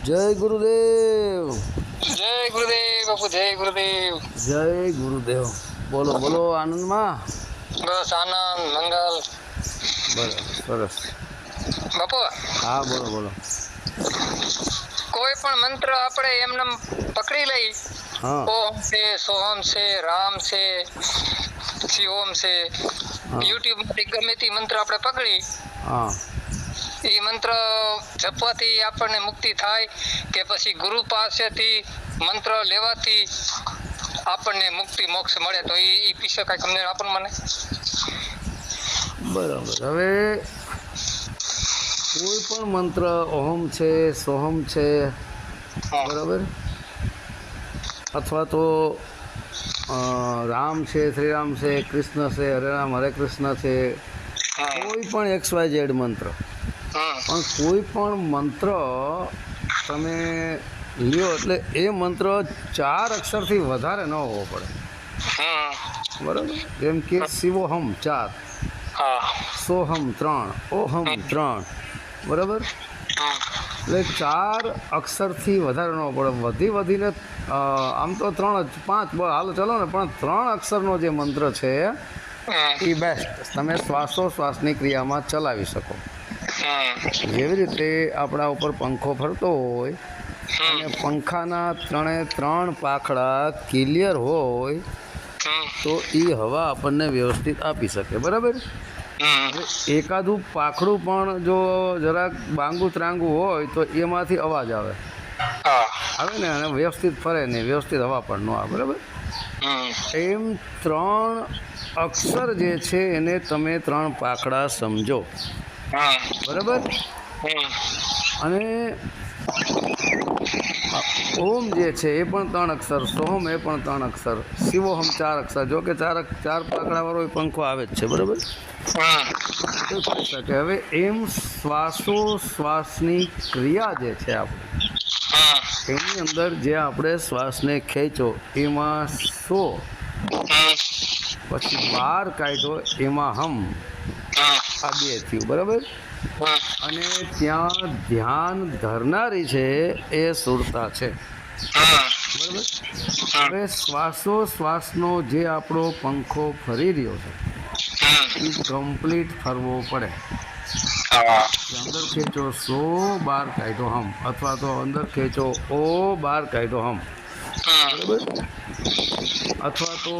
જય ગુરુદેવ. જય ગુરુદેવ બાપુ, જય ગુરુદેવ. જય ગુરુદેવ. બોલો બોલો, આનંદમાં? બસ આનંદ મંગલ. સરસ. બાપુ, હા બોલો બોલો. કોઈ પણ મંત્ર આપણે એમને પકડી લઈ, હા ઓમ છે, સોહમ છે, રામ છે, પછી ઓમ છે, યુટ્યુબ માંથી ગમે તે મંત્ર આપણે પકડી, હા એ મંત્ર જપવાથી આપણને મુક્તિ થાય કે પછી ગુરુ પાસેથી મંત્ર લેવાથી આપણને મુક્તિ મોક્ષ મળે, તો એ વિશે કઈ સમજણ આપો મને. બરાબર. હવે કોઈ પણ મંત્ર ઓહમ છે, સોહમ છે, બરાબર, અથવા તો રામ છે, શ્રીરામ છે, કૃષ્ણ છે, હરે રામ હરે કૃષ્ણ છે, કોઈ પણ XYZ મંત્ર, પણ કોઈ પણ મંત્ર તમે લ્યો એટલે એ મંત્ર 4 અક્ષરથી વધારે ન હોવો પડે, બરાબર. જેમ કે શિવોહમ 4, સોહમ 3, ઓહમ 3, બરાબર. એટલે 4 અક્ષરથી વધારે ન પડે. વધીને આમ તો 3 જ 5 હાલો ચલો ને, પણ 3 અક્ષરનો જે મંત્ર છે એ બેસ્ટ તમે શ્વાસોશ્વાસની ક્રિયામાં ચલાવી શકો. જેવી રીતે આપણા ઉપર પંખો ફરતો હોય અને પંખાના 3 પાંખડા ક્લિયર હોય તો એ હવા આપણને વ્યવસ્થિત આપી શકે, બરાબર. એકાદું પાંખડું પણ જો જરાક બાંગુ ત્રાંગુ હોય તો એમાંથી અવાજ આવે ને, અને વ્યવસ્થિત ફરે નહીં, વ્યવસ્થિત હવા પણ ન આવે, બરાબર. એમ 3 અક્ષર જે છે એને તમે 3 પાંખડા સમજો, બરાબર. અને ઓમ જે છે એ પણ 3 અક્ષર, સોહમ એ પણ 3 અક્ષર, શિવોહમ 4 અક્ષર. જો કે 4 પાંખડાવાળો પંખો આવે જ છે, બરાબર. ફરી શકે. હવે એમ શ્વાસોશ્વાસની ક્રિયા જે છે આપણે, એની અંદર જે આપણે શ્વાસને ખેંચો એમાં સો, પછી 12 કાઢ્યો એમાં હમ, આ 2 થયું, બરાબર. અને ત્યાં ધ્યાન ધરનારી છે એ સુરતા છે, બરાબર. હવે શ્વાસોશ્વાસનો જે આપણો પંખો ફરી રહ્યો છે એ કમ્પ્લીટ ફરવો પડે. અંદર ખેંચો સો, 12 કાઢ્યો હમ, અથવા તો અંદર ખેંચો ઓ, 12 કાઢ્યો હમ, બરાબર. અથવા તો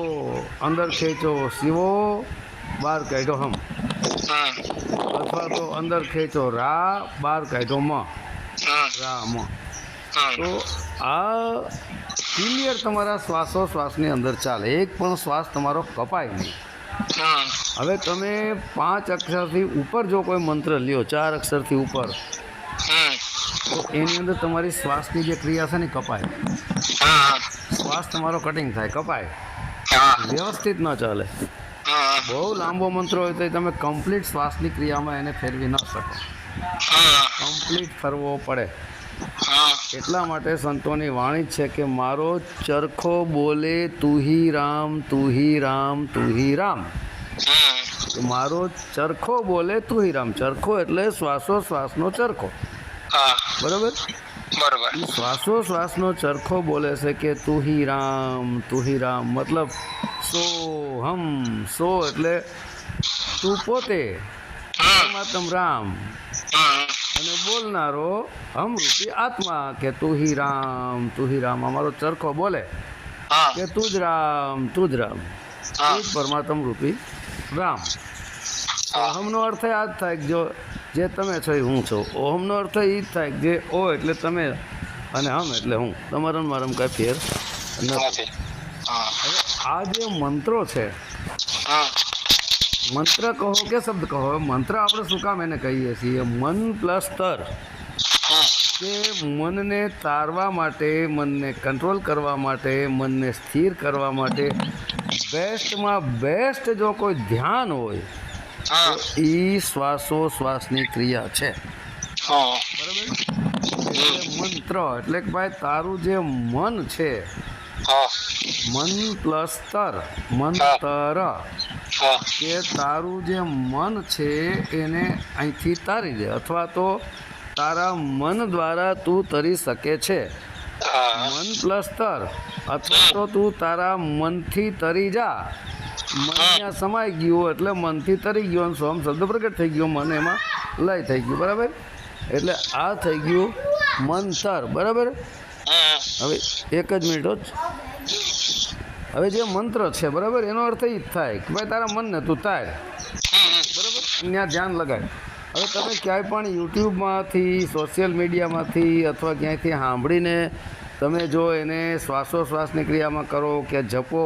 અંદર ખેંચો શિવો, 12 કાઢ્યો હમ, અથવા તો અંદર ખેંચો રા, 12 કાઢ્યો મ, રામ. તો આ ક્લિયર તમારા શ્વાસોશ્વાસની અંદર ચાલે, એક પણ શ્વાસ તમારો કપાય નહીં. હવે તમે 5 અક્ષરથી ઉપર જો કોઈ મંત્ર લ્યો, 4 અક્ષરથી ઉપર, તો એની અંદર તમારી શ્વાસની જે ક્રિયા છે ને કપાય, શ્વાસ તમારો કટિંગ થાય, કપાય, વ્યવસ્થિત ન ચાલે. બહુ લાંબો મંત્ર હોય તો તમે કમ્પ્લીટ શ્વાસની ક્રિયામાં એને ફેરવી ન શકો, કમ્પ્લીટ ફરવો પડે. એટલા માટે સંતોની વાણી છે કે મારો ચરખો બોલે તુહી રામ, તુહી રામ, તુહી રામ. મારો ચરખો બોલે તુહી રામ. ચરખો એટલે શ્વાસોશ્વાસનો ચરખો, બરાબર. શ્વાસોશ્વાસનો ચરખો બોલે છે કે તુહી રામ, તુહી રામ. મતલબ સોહમ, સો એટલે તું પોતે પરમાત્મ રામ, અને બોલનારો હમ રૂપી આત્મા કે તુહી રામ, તુહી રામ. અમારો ચરખો બોલે કે તું જ રામ, તું જ રામ, તું જ પરમાત્મ રૂપી રામ. ઓહમનો અર્થ આ જ થાય કે જો જે તમે છો એ હું છું. ઓહમનો અર્થ એ જ થાય કે જે ઓ એટલે તમે અને હમ એટલે હું. તમારા મારામાં કાંઈ ફેર નથી. હવે આ જે મંત્રો છે, મંત્ર કહો કે શબ્દ કહો, મંત્ર આપણે શું કામ એને કહીએ છીએ? મન પ્લસ તર, કે મનને તારવા માટે, મનને કંટ્રોલ કરવા માટે, મનને સ્થિર કરવા માટે બેસ્ટમાં બેસ્ટ જો કોઈ ધ્યાન હોય તો એ શ્વાસોશ્વાસની ક્રિયા છે, બરાબર. એટલે મંત્ર એટલે કે ભાઈ તારું જે મન છે, મન પ્લસ તર, મંતર, કે તારું જે મન છે એને અહીંથી તારી દે, અથવા તો તારા મન દ્વારા તું તરી શકે છે. મન પ્લસ તર, અથવા તો તું તારા મનથી તરી જા. મન ત્યાં સમાઈ ગયું એટલે મનથી તરી ગયો અને સોમ શબ્દ પ્રગટ થઈ ગયો, મન એમાં લય થઈ ગયું. બરાબર? એટલે આ થઈ ગયું મંતર. બરાબર? હવે એક જ મિનિટ જ. હવે જે મંત્ર છે, બરાબર, એનો અર્થ એ જ થાય કે ભાઈ તારા મનને તું તાર. બરાબર? ત્યાં ધ્યાન લગાય. હવે તમે ક્યાંય પણ યુટ્યુબમાંથી, સોશિયલ મીડિયામાંથી અથવા ક્યાંયથી સાંભળીને તમે જો એને શ્વાસોશ્વાસની ક્રિયામાં કરો કે જપો,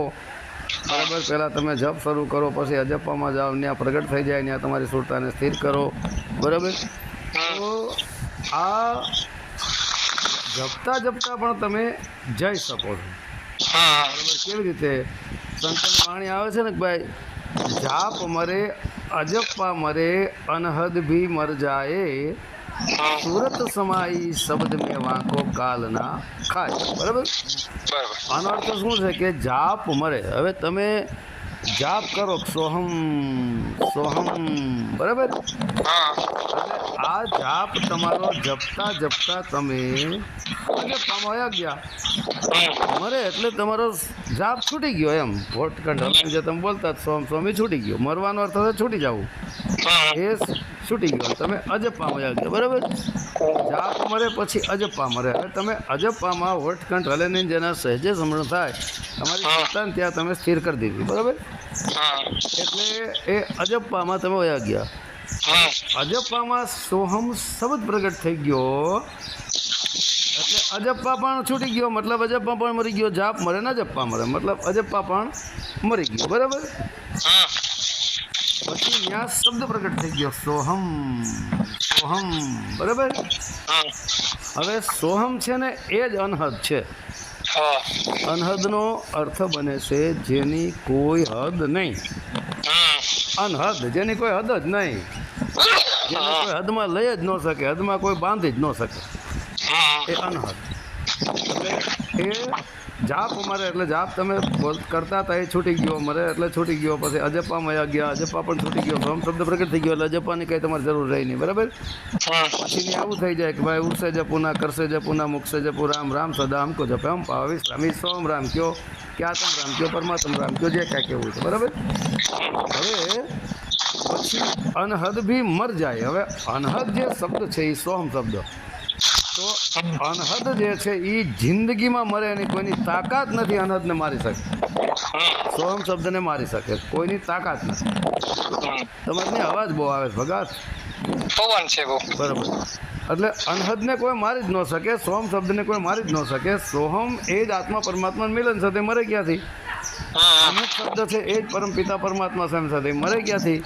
બરાબર, પહેલાં તમે જપ શરૂ કરો, પછી અજપામાં જાઓ, ત્યાં પ્રગટ થઈ જાય, ત્યાં તમારી સુરતાને સ્થિર કરો. બરાબર? તો આ જપતા જપતા પણ તમે જઈ શકો છો. બરાબર? કેવી રીતે? સંતની વાણી આવે છે ને કે ભાઈ, જાપ મરે અજપ્પા મરે અનહદ ભી મર જાય, સુરત સમાઈ શબ્દ મેં વાંકો કાલ ના ખાય. બરાબર? આનો અર્થ શું છે કે જાપ મરે. હવે તમે જાપ કરો સોહમ સોહમ, બરાબર, આ જાપ તમારો જપતા જપતા તમે અજપ્પામાં ગયા મરે એટલે તમારો જાપ છૂટી ગયો. એમ વોટકંઠ જે તમે બોલતા સોમ સોમી છૂટી ગયો. મરવાનો અર્થ છે છૂટી જવું, એ છૂટી ગયો. તમે અજપ્પામાં ગયા. બરાબર? જાપ મરે પછી અજપ્પા મરે. હવે તમે અજપ્પામાં વોટકંઠ હલે નહીં, જેના સહેજે સમરણ થાય તમારી સંતાન ત્યાં તમે સ્થિર કરી દીધી. બરાબર? એટલે એ અજપ્પામાં તમે વયા ગયા. અજપ્પામાં સોહમ શબ્દ પ્રગટ થઈ ગયો એટલે અજપ્પા પણ છૂટી ગયો, મતલબ અજપ્પા પણ મરી ગયો. જાપ મરે ને અજપ્પા મરે, મતલબ અજપ્પા પણ મરી ગયો. બરાબર? પછી ત્યાં શબ્દ પ્રગટ થઈ ગયો સોહમ સોહમ. બરાબર? હવે સોહમ છે ને એ જ અનહદ છે. અનહદનો અર્થ બને છે જેની કોઈ હદ નહીં. અનહદ, જેની કોઈ હદ જ નહીં, જેને કોઈ હદમાં લઈ જ ન શકે, હદમાં કોઈ બાંધી જ ન શકે, એ અનહદ. એટલે એ જાપ મરે એટલે જાપ તમે કરતા હતા એ છૂટી ગયો, મરે એટલે છૂટી ગયો. પછી અજપ્પામાં ગયા, અજપ્પા પણ છૂટી ગયો, સોમ શબ્દ પ્રગટ થઈ ગયો એટલે અજપ્પાની કંઈ તમારે જરૂર રહી નહીં. બરાબર? પછી આવું થઈ જાય કે ભાઈ ઉડશે જપુના, કરશે જપુના, મુકશે જપુ, રામ રામ સદા હમકો જપે, હમ પાવીસ રામી સોમ રામ કયો, ક્યાં તમ રામ કયો, પરમાત્મ રામ કયો, જે કાંઈ કેવું છે. બરાબર? હવે પછી અનહદ ભી મર જાય. હવે અનહદ જે શબ્દ છે એ સોહમ શબ્દ, તો અનહદ જે છે એ જિંદગીમાં મરે એની કોઈની તાકાત નથી અનહદને મારી શકે. સોહમ શબ્દને મારી શકે કોઈની તાકાત નથી. તમારે અવાજ બહુ આવે ભગાત, પવન છે બહુ. બરાબર? એટલે અનહદને કોઈ મારી જ ન શકે, સોહમ શબ્દને કોઈ મારી જ ન શકે. સોહમ એ જ આત્મા પરમાત્માનું મિલન છે, તે મરે ક્યાંથી? અમુક શબ્દ છે એ જ પરમ પિતા પરમાત્મા સ્વયં સાથે મરે ક્યાંથી?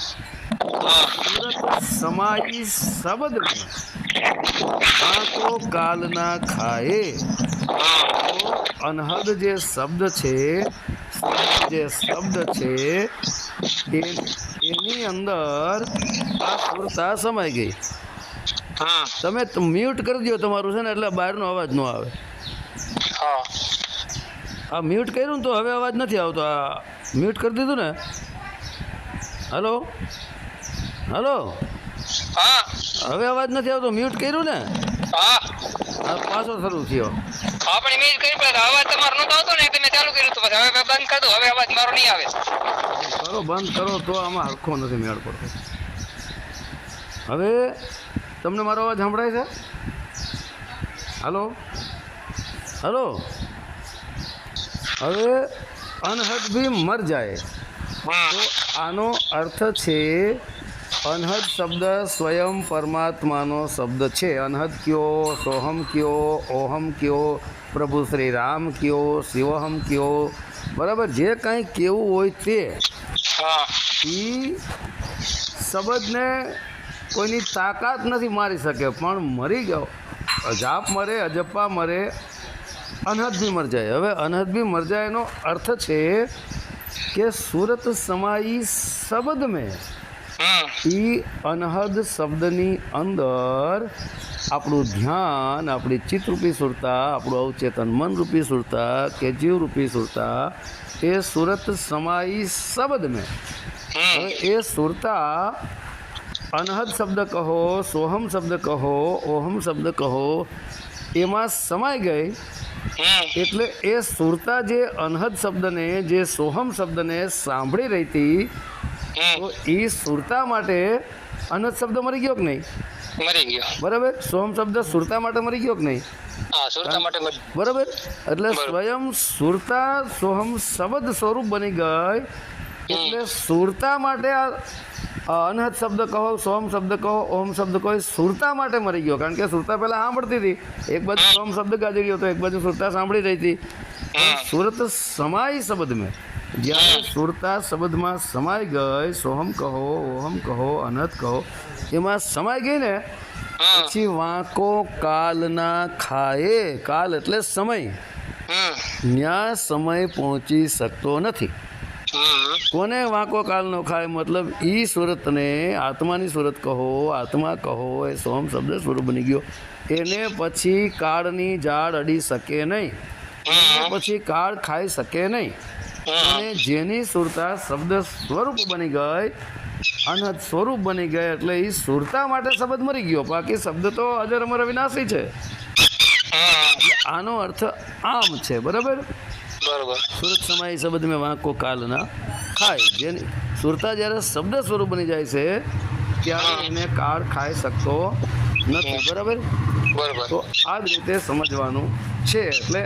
સુરત સમાઈ શબ્દ આંકો કાલ ના ખાએ. તો અનહદ જે શબ્દ છે એની અંદર આ સુરતા સમાઈ ગઈ. તમે મ્યુટ કરી દો તમારું છે ને, એટલે બહારનો અવાજ ન આવે. આ મ્યુટ કર્યું ને તો હવે અવાજ નથી આવતો. આ મ્યુટ કરી દીધું ને. હલો હલો, હવે અવાજ નથી આવતો. મ્યુટ કર્યું ને, આ પાછો શરૂ થયો. આપણે મેં કરી પણ અવાજ તમારો નતો આવતો ને, એટલે મેં ચાલુ કર્યું તો પછી હવે બંધ કરી દો. હવે અવાજ મારો નહીં આવે. કરો, બંધ કરો તો આમાં હરખો નથી મેળ પડતો. હવે તમને મારો અવાજ સંભળાય છે? Hello hello. હવે અનહદ ભી મર જાય. તો આનો અર્થ છે, અનહદ શબ્દ સ્વયં પરમાત્માનો શબ્દ છે. અનહદ કયો, સોહમ કયો, ઓહમ કયો, પ્રભુ શ્રી રામ કયો, શિવહમ કયો, બરાબર, જે કાંઈ કેવું હોય તે એ શબ્દને કોઈની તાકાત નથી મારી શકે, પણ મરી ગયો. જાપ મરે, અજપ્પા મરે, અનહદ ભી મર જાય. હવે અનહદ ભી મર જાય એનો અર્થ છે કે સુરત સમાઈ શબ્દ મેં, એ અનહદ શબ્દની અંદર આપણું ધ્યાન, આપણી ચિત્તરૂપી સુરતા, આપણું અવચેતન મનરૂપી સુરતા કે જીવરૂપી સુરતા, એ સુરત સમાઈ શબ્દ મેં. હવે એ સુરતા અનહદ શબ્દ કહો, સોહમ શબ્દ કહો, ઓહમ શબ્દ કહો, એમાં સમાઈ ગઈ એટલે એ સુરતા જે અનહદ શબ્દને, જે સોહમ શબ્દને સાંભળી રહી હતી, તો એ સુરતા માટે અનહદ શબ્દ મરી ગયો કે નહીં? મરી ગયો. બરાબર. સોહમ શબ્દ સુરતા માટે મરી ગયો કે નહીં? હા, સુરતા માટે મરી. બરાબર. એટલે સ્વયં સુરતા સોહમ શબ્દ સ્વરૂપ બની ગઈ એટલે સુરતા માટે આ અનહદ શબ્દ કહો, સોહમ શબ્દ કહો, ઓમ શબ્દ કહો, એ સુરતા માટે મરી ગયો. કારણ કે સુરતા પહેલાં સાંભળતી હતી, એક બાજુ સોહમ શબ્દ ગાજી રહ્યો હતો, એક બાજુ સુરતા સાંભળી રહી હતી. સુરત સમાય શબ્દ મેં, જ્યારે સુરતા શબ્દમાં સમાઈ ગઈ, સોહમ કહો, ઓહમ કહો, અનહદ કહો, એમાં સમાઈ ગઈ ને પછી વાંકો કાલના ખાએ, કાલ એટલે સમય, ન્યા સમય પહોંચી શકતો નથી. કોને વાંકો કાલનો ખાય? મતલબ ઈ સુરતને આત્માની સુરત કહો, આત્મા કહો, એ સોમ શબ્દ સ્વરૂપ બની ગયો. એને પછી કાળની જાળ અડી શકે નહીં, એને પછી કાળ ખાઈ શકે નહીં. અને જેની સુરતા શબ્દ સ્વરૂપ બની ગઈ, અનહદ સ્વરૂપ બની ગઈ, એટલે એ સુરતા માટે શબ્દ મરી ગયો. બાકી શબ્દ તો અજર અમર અવિનાશી છે. આનો અર્થ આમ છે. બરાબર. સુરત સમાય શબ્દ મેં વાંકો કાલના ખાય. જેની સુરતા જ્યારે શબ્દ સ્વરૂપ બની જાય છે ત્યારે એને કાળ ખાઈ શકતો નથી. બરાબર. તો આ જ રીતે સમજવાનું છે. એટલે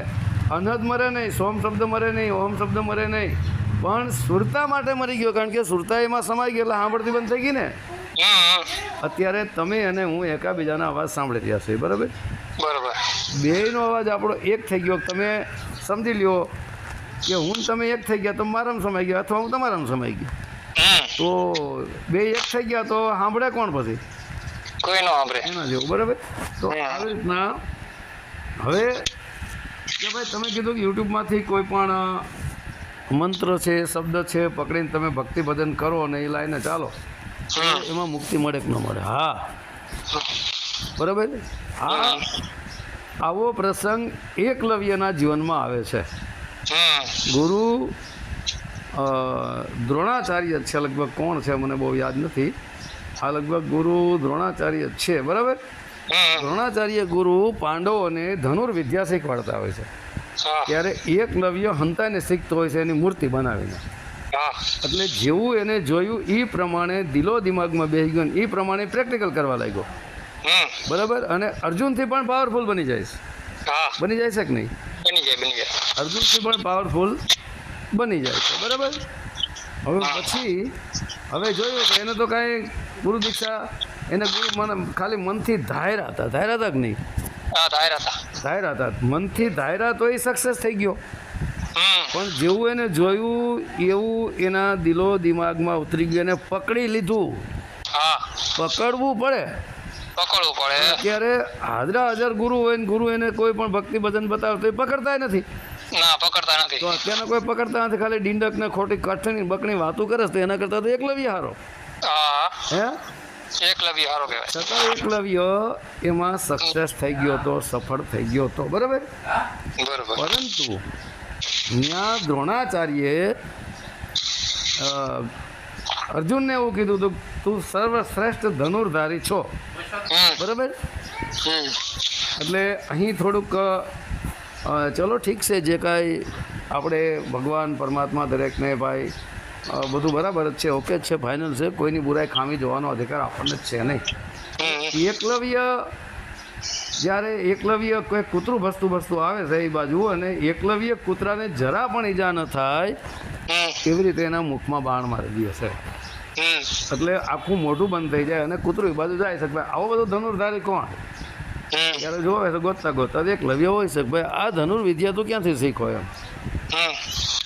અનહદ મરે નહીં, સોમ શબ્દ મરે નહીં, ઓમ શબ્દ મરે નહીં, પણ સુરતા માટે મરી ગયો. કારણ કે સુરતા એમાં સમાઈ ગઈ એટલે સાંભળતી બંધ થઈ ગઈ ને. અત્યારે તમે અને હું એકાબીજાના અવાજ સાંભળી રહ્યા છે. બરાબર. બેયનો અવાજ આપણો એક થઈ ગયો. તમે સમજી લ્યો કે હું તમે એક થઈ ગયા તો મારામાં સમાઈ ગયા, અથવા હું તમારામાં સમાઈ ગયો, તો બે એક થઈ ગયા તો સાંભળે કોણ? પછી કોઈ ન સાંભળે એના જેવું. બરાબર. તો આવી રીતના હવે કે ભાઈ તમે કીધું કે યુટ્યુબમાંથી કોઈ પણ મંત્ર છે, શબ્દ છે, પકડીને તમે ભક્તિ ભજન કરો અને એ લાઈને ચાલો, એમાં મુક્તિ મળે કે ન મળે? હા. બરાબર. હા, આવો પ્રસંગ એકલવ્યના જીવનમાં આવે છે. ગુરુ દ્રોણાચાર્ય છે, લગભગ કોણ છે મને બહુ યાદ નથી. આ લગભગ ગુરુ દ્રોણાચાર્ય છે. બરાબર. દ્રોણાચાર્ય ગુરુ પાંડવોને ધનુર્વિદ્યા શીખવાડતા હોય છે. ત્યારે એકલવ્ય હંતાને શીખતો હોય છે એની મૂર્તિ બનાવીને. એટલે જેવું એને જોયું એ પ્રમાણે દિલો દિમાગમાં બેસી ગયો, એ પ્રમાણે પ્રેક્ટિકલ કરવા લાગ્યો. બરાબર. અને અર્જુનથી પણ પાવરફુલ બની જાય છે. બની જાય છે કે નહીં? અર્જુનથી પણ પાવરફુલ બની જાય છે. બરાબર. હવે પછી હવે જોયું કે એને તો કાંઈ ગુરુ દીક્ષા, એને ગુરુ મને ખાલી મનથી ધાર્યા હતા. ધાર્યા હતા કે નહીં? ધાર્યા હતા. મનથી ધાર્યા તો એ સક્સેસ થઈ ગયો. પણ જેવું એને જોયું એવું એના દિલો દિમાગમાં ઉતરી ગયું, એને પકડી લીધું. પકડવું પડે. અત્યારે હાજર ગુરુ હોય ને ગુરુ એને કોઈ પણ ભક્તિ ભજન બતાવે તો એ પકડતા નથી. તો અત્યારના કોઈ પકડતા નથી, ખાલી ડીંડક ને ખોટી કઠણી બકણી વાતું કરે તો એના કરતા તો એકલવ્ય હારો. હે, છતાં એકલવ્ય એમાં સક્સેસ થઈ ગયો તો, સફળ થઈ ગયો તો. બરાબર. પરંતુ ત્યાં દ્રોણાચાર્યે અર્જુનને એવું કીધું હતું, તું સર્વશ્રેષ્ઠ ધનુર્ધારી છો. બરાબર. એટલે અહીં થોડુંક ચલો ઠીક છે, જે કાંઈ આપણે ભગવાન પરમાત્મા દરેકને ભાઈ બધું બરાબર જ છે, ઓકે જ છે, ફાઇનલ છે. કોઈની બુરાઈ ખામી જોવાનો અધિકાર આપણને જ છે નહીં. એકલવ્ય જ્યારે એકલવ્ય કોઈ કૂતરું ભસતું આવે છે એ બાજુ, અને એકલવ્ય કૂતરાને જરા પણ ઈજા ન થાય એવી રીતે એના મુખમાં બાણ મારી દે છે. એટલે આખું મોઢું બંધ થઈ જાય અને કૂતરું એ બાજુ જાય છે. ભાઈ આવો બધો ધનુર્ધારી કોણ? ત્યારે જોવે છે ગોતતા એકલવ્ય હોય છે. ભાઈ આ ધનુર્વિદ્યા તું ક્યાંથી શીખો? એમ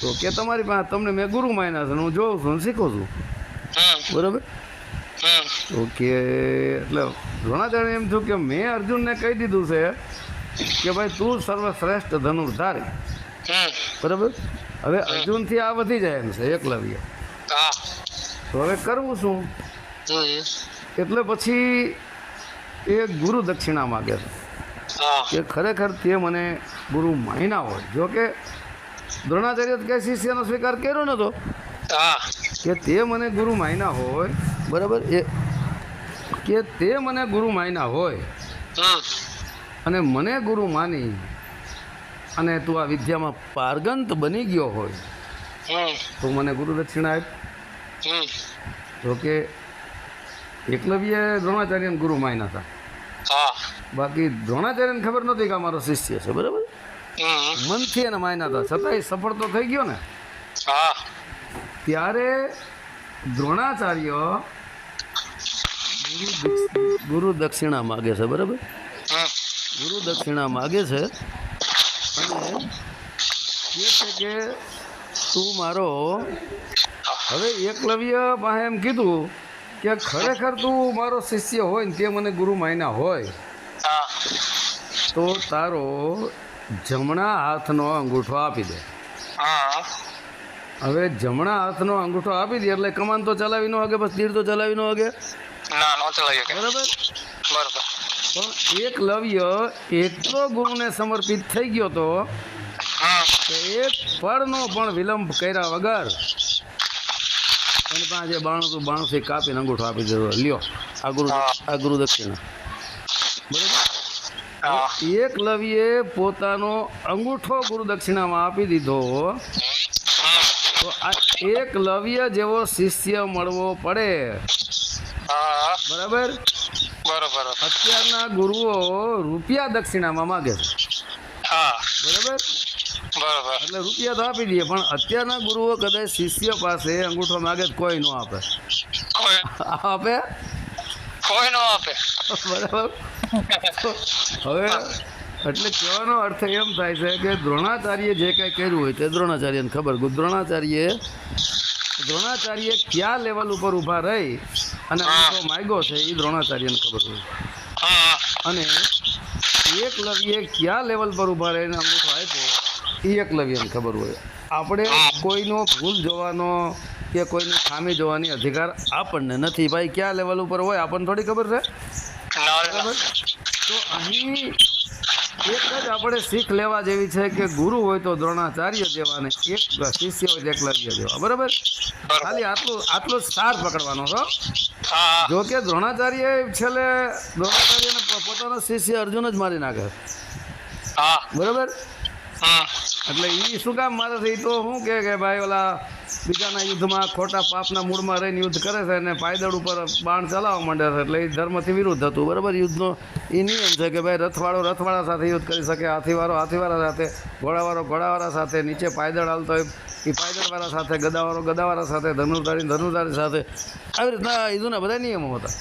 તો કે તમારી પાસે તમને મેં ગુરુ માન્યા છે, હું જોઉં છું, શીખું છું. બરાબર. ઓકે. એટલે દ્રોણાચાર્ય એમ થયું કે મેં અર્જુનને કહી દીધું છે કે ભાઈ તું સર્વશ્રેષ્ઠ ધનુર્ધારી. બરાબર. હવે અર્જુનથી આ વધી જાય એમ છે એકલવ્ય. તો હવે કરવું શું? એટલે પછી એ ગુરુ દક્ષિણા માગે છે કે ખરેખર તે મને ગુરુ માન્યા હોય. જો કે દ્રોણાચાર્ય કઈ શિષ્યનો સ્વીકાર કર્યો નતો કે તે મને ગુરુ માન્યા હોય. બરાબર. કે તે મને ગુરુ માન્યા હોય અને મને ગુરુ માની અને તું આ વિદ્યામાં પારગંત બની ગયો હોય તો મને ગુરુ દક્ષિણા આપ. જો કે એકલવ્ય દ્રોણાચાર્યને ગુરુ માન્યા હતા, બાકી દ્રોણાચાર્યને ખબર નહોતી કે આ મારો શિષ્ય છે, બરાબર? મનથી એને માન્યા હતા, છતાંય સફળ તો થઈ ગયો ને. ત્યારે દ્રોણાચાર્ય ગુરુ દક્ષિણા માગે છે, બરાબર? ગુરુ દક્ષિણા માગે છે અને કહે છે કે તું મારો, હવે એકલવ્ય પાસે એમ કીધું કે ખરેખર તું મારો શિષ્ય હોય ને તે મને ગુરુ માન્યા હોય તો તારો જમણા હાથનો અંગૂઠો આપી દે. હવે જમણા હાથનો અંગૂઠો આપી દે એટલે કમાન તો ચલાવી ન વાગે, બસ તીર તો ચલાવી ન વાગે, બરાબર? પણ એકલવ્ય એટલો ગુરુને સમર્પિત થઈ ગયો તો કે એક પળનો પણ વિલંબ કર્યા વગર એની પાસે જે બાણું હતું બાણુંથી કાપીને અંગૂઠો આપી દીધો. લ્યો આ ગુરુ દક્ષિણા, બરાબર? એકલવ્યે પોતાનો અંગૂઠો ગુરુ દક્ષિણામાં આપી દીધો તો આ એકલવ્ય જેવો શિષ્ય મળવો પડે, બરાબર? અત્યારના ગુરુઓ રૂપિયા દક્ષિણામાં માગે છે, બરાબર? એટલે રૂપિયા તો આપી દઈએ, પણ અત્યારના ગુરુઓ કદાચ શિષ્ય પાસે અંગૂઠો માગે તો કોઈ ન આપે. આપે? કોઈ ન આપે, બરાબર? હવે એટલે કહેવાનો અર્થ એમ થાય છે કે દ્રોણાચાર્ય જે કાંઈ કર્યું હોય તે દ્રોણાચાર્યને ખબર. દ્રોણાચાર્ય કયા લેવલ ઉપર ઊભા રહી અને અંગૂઠો માગ્યો છે એ દ્રોણાચાર્યને ખબર હોય, અને એકલવ્યે કયા લેવલ પર ઊભા રહીને અંગૂઠો આપ્યો એ એકલવ્યને ખબર હોય. આપણે કોઈનો ભૂલ જોવાનો કે કોઈની ખામી જોવાની અધિકાર આપણને નથી. ભાઈ કયા લેવલ ઉપર હોય આપણને થોડી ખબર છે, બરાબર? તો અહીં એક જ આપણે શીખ લેવા જેવી છે કે ગુરુ હોય તો દ્રોણાચાર્ય જેવા ને એક શિષ્ય હોય તો એકલવ્ય જેવા, બરાબર? ખાલી આટલો જ સાર પકડવાનો છો. જો કે દ્રોણાચાર્યને પોતાનો શિષ્ય અર્જુન જ મારી નાખે, બરાબર? એટલે એ શું કામ મારે છે? એ તો શું કે ભાઈ ઓલા બીજાના યુદ્ધમાં ખોટા પાપના મૂળમાં રહીને યુદ્ધ કરે છે અને પાયદળ ઉપર બાણ ચલાવવા માંડે છે, એટલે એ ધર્મથી વિરુદ્ધ હતું, બરાબર? યુદ્ધનો એ નિયમ છે કે ભાઈ રથવાળા સાથે યુદ્ધ કરી શકે, હાથીવાળા સાથે, ઘોડાવાળા સાથે, નીચે પાયદળ હાલતો હોય એ પાયદળવાળા સાથે, ગદાવાળા સાથે, ધનુર્ધારી સાથે, આવી રીતના યુદ્ધના બધા નિયમો હતા.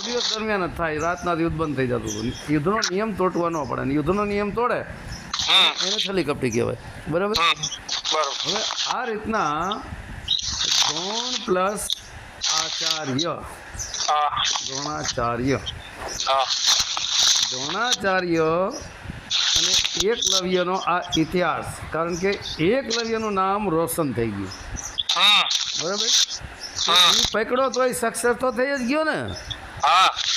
દિવસ દરમિયાન જ થાય, રાતના યુદ્ધ બંધ થઈ જતું હતું. યુદ્ધનો નિયમ તોડવા ન પડે, ને યુદ્ધનો નિયમ તોડે એને છલી કપટી કહેવાય, બરાબર? હવે આ રીતના દ્રોણ પ્લસ આચાર્ય, દ્રોણાચાર્ય અને એકલવ્યનો આ ઇતિહાસ, કારણ કે એકલવ્યનું નામ રોશન થઈ ગયું, બરાબર? પકડો તો સક્સેસ તો થઈ જ ગયો ને,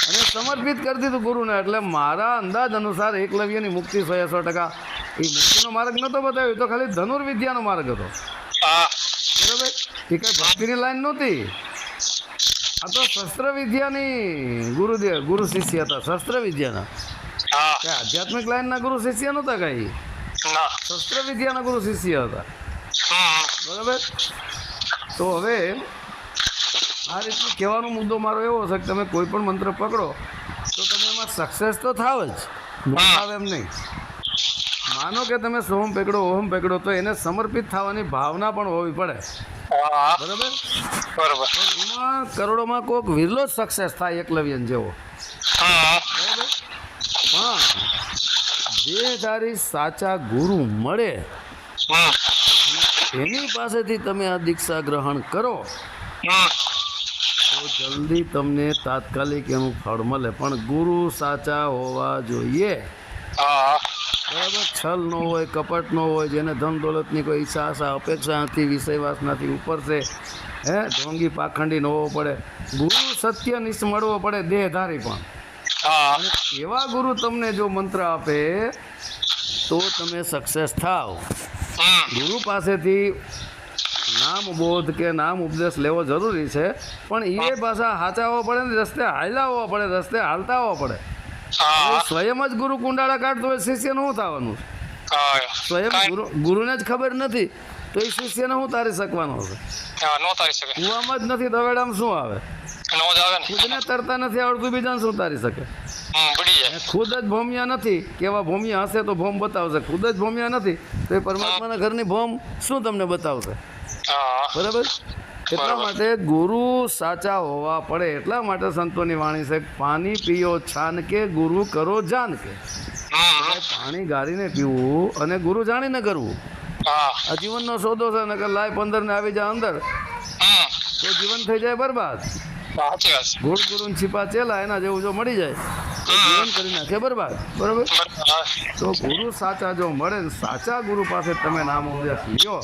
અને સમર્પિત કરી દીધું ગુરુને. એટલે મારા અંદાજ અનુસાર એકલવ્યની મુક્તિ 100% એ મુક્તિનો માર્ગ નહોતો બતાવ્યો, તો ખાલી ધનુર્વિદ્યાનો માર્ગ હતો, બરાબર? એ કઈ ભક્તિની લાઈન નહોતી, આ તો શસ્ત્ર વિદ્યાની ગુરુ શિષ્ય હતા, શસ્ત્ર વિદ્યાના, આધ્યાત્મિક લાઈનના ગુરુ શિષ્ય નહોતા, કઈ શસ્ત્ર વિદ્યાના ગુરુ શિષ્ય હતા, બરાબર? તો હવે આ રીતનું કહેવાનો મુદ્દો મારો એવો છે કે તમે કોઈ પણ મંત્ર પકડો તો તમે એમાં સક્સેસ તો થાવ જ, થાવ એમ નહીં. માનો કે તમે સોમ પકડો, ઓમ પકડો, તો એને સમર્પિત થવાની ભાવના પણ હોવી પડે, બરાબર? એમાં કરોડોમાં કોઈક વિરલો જ સક્સેસ થાય એકલવ્યન જેવો, બરાબર? પણ દેહધારી સાચા ગુરુ મળે એની પાસેથી તમે આ દીક્ષા ગ્રહણ કરો તો જલ્દી તમને તાત્કાલિક એનું ફળ મળે. પણ ગુરુ સાચા હોવા જોઈએ, બરાબર? છલ ન હોય, કપટ ન હોય, જેને ધન દોલતની કોઈ ઈચ્છા આશા અપેક્ષા નથી, વિષય વાસનાથી ઉપર છે, ઢોંગી પાખંડી ન હોવો પડે, ગુરુ સત્યનિષ્ઠ મળવો પડે, દેહધારી પણ. એવા ગુરુ તમને જો મંત્ર આપે તો તમે સક્સેસ થાવ. ગુરુ પાસેથી નામ બોધ કે નામ ઉપદેશ લેવો જરૂરી છે, પણ એ પાછા સાચા હોવા પડે ને રસ્તે હાલ્યા હોવા પડે, રસ્તે હાલતા હોવા પડે. હા સ્વયં જ ગુરુ કુંડાળા કાઢતો હોય શિષ્યનું શું થવાનું? હા સ્વયં ગુરુને જ ખબર નથી તો એ શિષ્યને શું તારી શકવાનો છે? હા નો તારી શકે, કુવામાં જ નથી દવેડામાં શું આવે? નો જ આવે ને. ખુદને તરતા નથી આવડતું, બીજાને શું તારી શકે? પડી જાય. ખુદ જ ભોમિયા નથી, કેવા ભોમિયા હશે તો ભોમ બતાવશે. ખુદ જ ભોમિયા નથી તો એ પરમાત્માના ઘરની ભોમ શું તમને બતાવશે? હા બરાબર. એટલા માટે ગુરુ સાચા હોવા પડે. એટલા માટે સંતોની વાણી છે, પાણી પીઓ છાન કે ગુરુ કરો જાન કે. પાણી ગાળીને પીવું અને ગુરુ જાણીને કરવું. હા આ જીવનનો સોદો છે. નકર લાય 15 ને આવી જાય અંદર તો જીવન થઈ જાય બરબાદ. સાચી વાત છે. ગુરુ ગુરુને છીપા ચેલા એના જેવું જો મળી જાય તો જીવન કરી નાખે બરબાદ. બરાબર. તો ગુરુ સાચા જો મળે ને સાચા ગુરુ પાસે તમે નામ ઉપદેશ લ્યો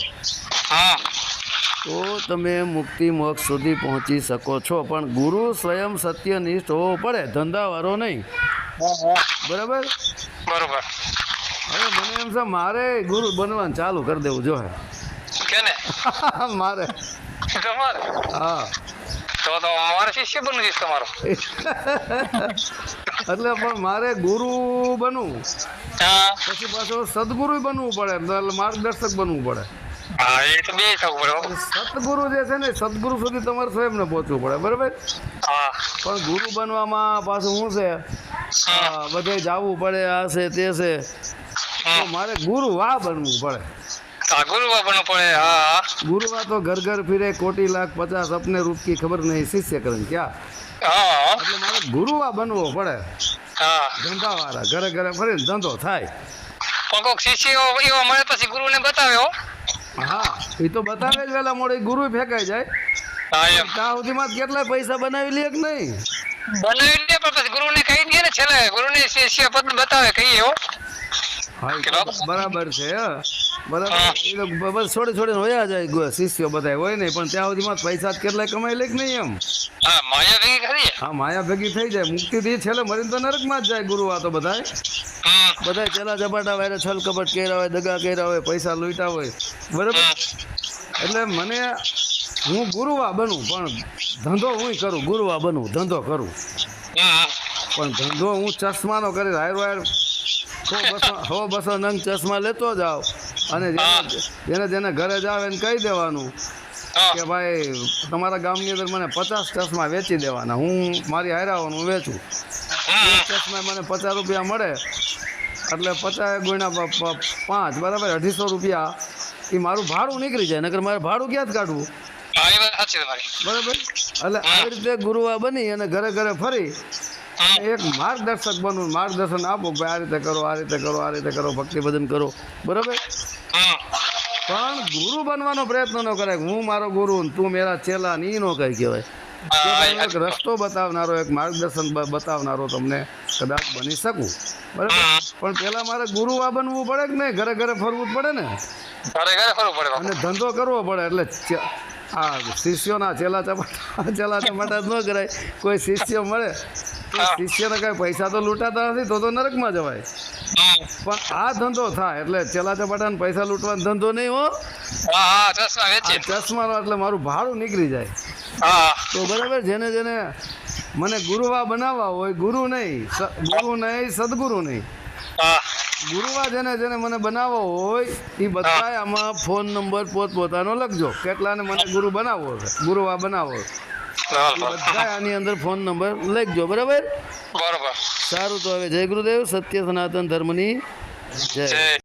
તો તમે મુક્તિ મોક્ષ સુધી પહોંચી શકો છો. પણ ગુરુ સ્વયં સત્યનિષ્ઠ હોવો પડે, ધંધાવાળો નહીં. બરાબર. બરોબર. હવે મને એમ છે મારે ગુરુ બનવાનું ચાલુ કરી દેવું જોઈએ. કેને? મારે. તમારે? હા. તો મારે શિષ્ય બનવું છે તમારો. એટલે પણ મારે ગુરુ બનવું હા પછી પાછો સદગુરુ બનવું પડે, એટલે માર્ગદર્શક બનવું પડે. હા એ તો બે થવું પડે. સતગુરુ જે છે ને સદગુરુ સુધી તમારે સ્વયંને પહોંચવું પડે. બરાબર. હા પણ ગુરુ બનવામાં પાછું શું છે, બધે જવું પડે, આ છે તે છે. તો મારે ગુરુવા બનવું પડે. ગુરુવા બનવું પડે. હા ગુરુવા તો ઘર ઘર ફિરે, કોટી લાખ 50 અપને રૂપ કી ખબર નહીં, શિષ્ય કરે ક્યાં. હા એટલે મારે ગુરુવા બનવો પડે. હા ધંધાવાળા ઘરે ઘરે ફરીને ધંધો થાય. પણ કોઈક શિષ્ય એવો મળે પછી ગુરુને બતાવે હો. હા એ તો બતાવે જ વહેલા મોડે, ગુરુ ફેંકાઈ જાય. હા એમ ત્યાં સુધીમાં કેટલાય પૈસા બનાવી લે કે નહીં? બનાવી લે પણ પછી ગુરુને કહી દે ને છેલ્લે, ગુરુને શિષ્ય પદ બતાવે કહીએ હો. હા એ તો બરાબર છે. બરાબર. એ લોકો બસ છોડે છોડીને વયા જાય શિષ્યો બધા હોય નહીં, પણ ત્યાં સુધીમાં પૈસા કેટલાય કમાઈ લે કે નહીં એમ? હા માયા ભેગી કરી. હા માયા ભેગી થઈ જાય. મુક્તિથી છેલ્લે મરીને તો નરકમાં જ જાય ગુરુ. આ તો બધાય ચેલા ઝપાટા વાયરે છલ કપટ કર્યા હોય, દગા કર્યા હોય, પૈસા લૂંટા હોય. બરાબર. એટલે મને હું ગુરુવા બનું પણ ધંધો હું કરું, ગુરુવા બનું ધંધો કરું. પણ ધંધો હું ચશ્માનો કરી હાયરો હાયર 100-200 નંગ ચશ્મા લેતો જાવ અને જેને ઘરે જાવ એને કહી દેવાનું કે ભાઈ તમારા ગામની અંદર મને 50 ચશ્મા વેચી દેવાના, હું મારી હાયરાઓનું વેચું. ચશ્મા મને 50 રૂપિયા મળે એટલે 50 ગુણ્યા 5 બરાબર 250 રૂપિયા એ મારું ભાડું નીકળી જાય. નકર મારે ભાડું ક્યાં જ કાઢવું? બરાબર. એટલે આવી રીતે ગુરુવા બની અને ઘરે ઘરે ફરી એક માર્ગદર્શક બનવું, માર્ગદર્શન આપો કે આ રીતે કરો, આ રીતે કરો, આ રીતે કરો, ભક્તિ ભજન કરો. બરાબર. પણ ગુરુ બનવાનો પ્રયત્ન ન કરાય. હું મારો ગુરુ તું મેરા ચેલા ની નો કઈ કહેવાય. એક રસ્તો બતાવનારો, એક માર્ગદર્શન બતાવનારો તમને કદાચ બની શકું. બરાબર. પણ પેલા મારે ગુરુવા બનવું પડે કે નહીં? ઘરે ઘરે ફરવું જ પડે ને, અને ધંધો કરવો પડે. એટલે આ શિષ્યોના ચેલા ચમાટા જ ન કરાય. કોઈ શિષ્ય મળે શિષ્યને કઈ પૈસા તો લૂંટાતા નથી તો નરકમાં જવાય. પણ આ ધંધો થાય એટલે ચેલા ચપાટા પૈસા લૂંટવાનો ધંધો નહીં હો. ચશ્માનો એટલે મારું ભાડું નીકળી જાય. તો બરાબર. જેને જેને મને ગુરુવા બનાવવા હોય, ગુરુ નહીં સદગુરુ નહીં, ગુરુવા જેને જેને મને બનાવવો હોય એ બધા આમાં ફોન નંબર પોતપોતાનો લખજો. કેટલાને મને ગુરુ બનાવવો છે, ગુરુવા બનાવવો બધા આની અંદર ફોન નંબર લખજો. બરાબર. બરોબર. સારું. તો હવે જય ગુરુદેવ. સત્ય સનાતન ધર્મની જય.